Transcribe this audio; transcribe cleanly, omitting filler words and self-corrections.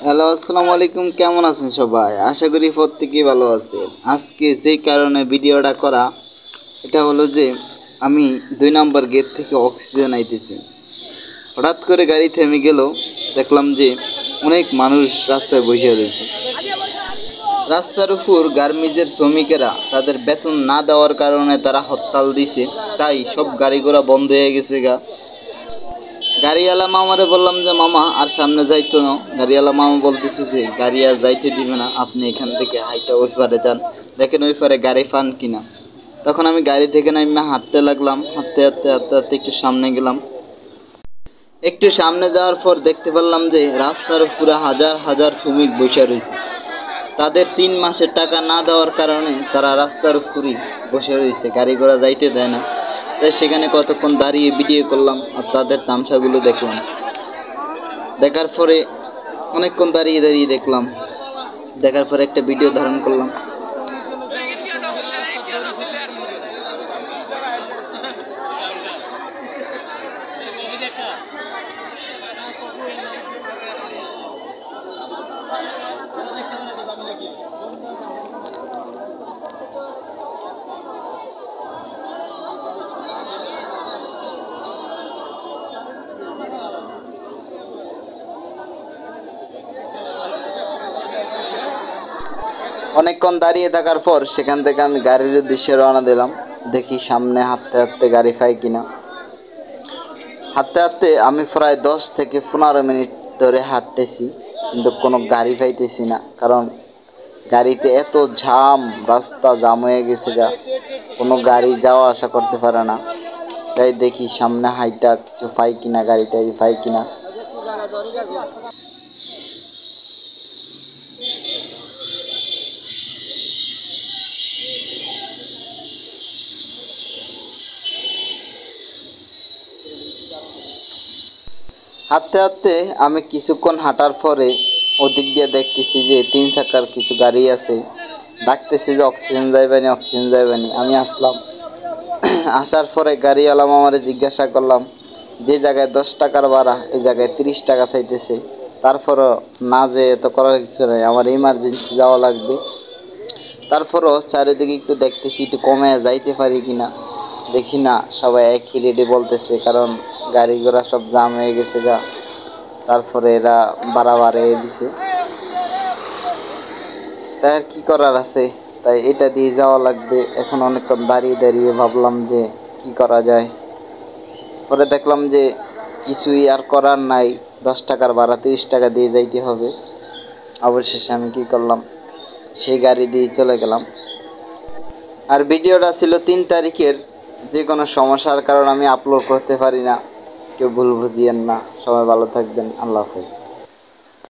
Hello, আসসালামু আলাইকুম। কেমন আছেন সবাই? আশা করি প্রত্যেকেই ভালো আছেন। আজকে যেই কারণে ভিডিওটা করা, এটা হলো যে আমি 2 নম্বর গেট থেকে অক্সিজেন আইতেছি। হঠাৎ করে গাড়ি থেমে গেল, দেখলাম যে অনেক মানুষ রাস্তায় বসে রয়েছে। রাস্তার উপর গার্মেন্টসের শ্রমিকেরা তাদের বেতন না দেওয়ার কারণে তারা হরতাল দিছে, তাই সব গাড়ি ঘোড়া বন্ধ হয়ে গেছে গা। গাড়িওয়ালা মামারে বললাম যে মামা আর সামনে যাইতো না। গাড়িওয়ালা মামা বলতেছে যে গাড়ি আর যাইতে দিবে না, আপনি এখান থেকে হাইটা ওই পারে যান, দেখেন ওই পারে গাড়ি পান কিনা। তখন আমি গাড়ি থেকে নামে হাঁটতে লাগলাম। হাঁটতে হাঁটতে হাঁটতে হাঁটতে একটু সামনে গেলাম। একটু সামনে যাওয়ার পর দেখতে পারলাম যে রাস্তার উপরে হাজার হাজার শ্রমিক বসে রয়েছে। তাদের 3 মাসের টাকা না দেওয়ার কারণে তারা রাস্তার উপরেই বসে রয়েছে, গাড়ি ঘোড়া যাইতে দেয় না। তাই সেখানে কতক্ষণ দাঁড়িয়ে ভিডিও করলাম আর তাদের তামসাগুলো দেখলাম। দেখার পরে অনেকক্ষণ দাঁড়িয়ে দাঁড়িয়ে দেখলাম। দেখার পরে একটা ভিডিও ধারণ করলাম। অনেকক্ষণ দাঁড়িয়ে থাকার পর সেখান থেকে আমি গাড়ির উদ্দেশ্যে রওনা দিলাম। দেখি সামনে হাঁটতে হাঁটতে গাড়ি পাই কিনা। হাঁটতে হাঁটতে আমি প্রায় 10 থেকে 15 মিনিট ধরে হাঁটতেছি, কিন্তু কোনো গাড়ি পাইতেছি না। কারণ গাড়িতে এত জ্যাম, রাস্তা জাম হয়ে গেছে গা, কোনো গাড়ি যাওয়া আসা করতে পারে না। তাই দেখি সামনে হাইটা কিছু পাই কিনা, গাড়িটাই পাই কিনা। হাঁটতে হাঁটতে আমি কিছুক্ষণ হাঁটার পরে ওদিক দিয়ে দেখতেছি যে 3 চাকার কিছু গাড়ি আছে, ডাকতেছি যে অক্সিজেন যাইবানি, অক্সিজেন যাইবানি। আমি আসলাম। আসার পরে গাড়িওয়ালা মামারে জিজ্ঞাসা করলাম যে জায়গায় 10 টাকার ভাড়া, এই জায়গায় 30 টাকা চাইতেছে। তারপরও না, যে এত করার কিছু নেই, আমার ইমার্জেন্সি যাওয়া লাগবে। তারপরও চারিদিকে একটু দেখতেছি একটু কমে যাইতে পারি কিনা। দেখি না, সবাই একই রেটে বলতেছে, কারণ গাড়ি ঘোড়া সব জাম হয়ে গেছে গা। তারপরে এরা ভাড়া বাড়িয়ে দিছে। তাই আর কি করার আছে, তাই এটা দিয়ে যাওয়া লাগবে। এখন অনেকক্ষণ দাঁড়িয়ে দাঁড়িয়ে ভাবলাম যে কি করা যায়। পরে দেখলাম যে কিছুই আর করার নাই, 10 টাকার ভাড়া 30 টাকা দিয়ে যাইতে হবে। অবশেষে আমি কি করলাম, সেই গাড়ি দিয়ে চলে গেলাম। আর ভিডিওটা ছিল 3 তারিখের। যে কোনো সমস্যার কারণে আমি আপলোড করতে পারি না, কেউ ভুল বুঝিয়েন না। সবাই ভালো থাকবেন। আল্লাহ হাফেজ।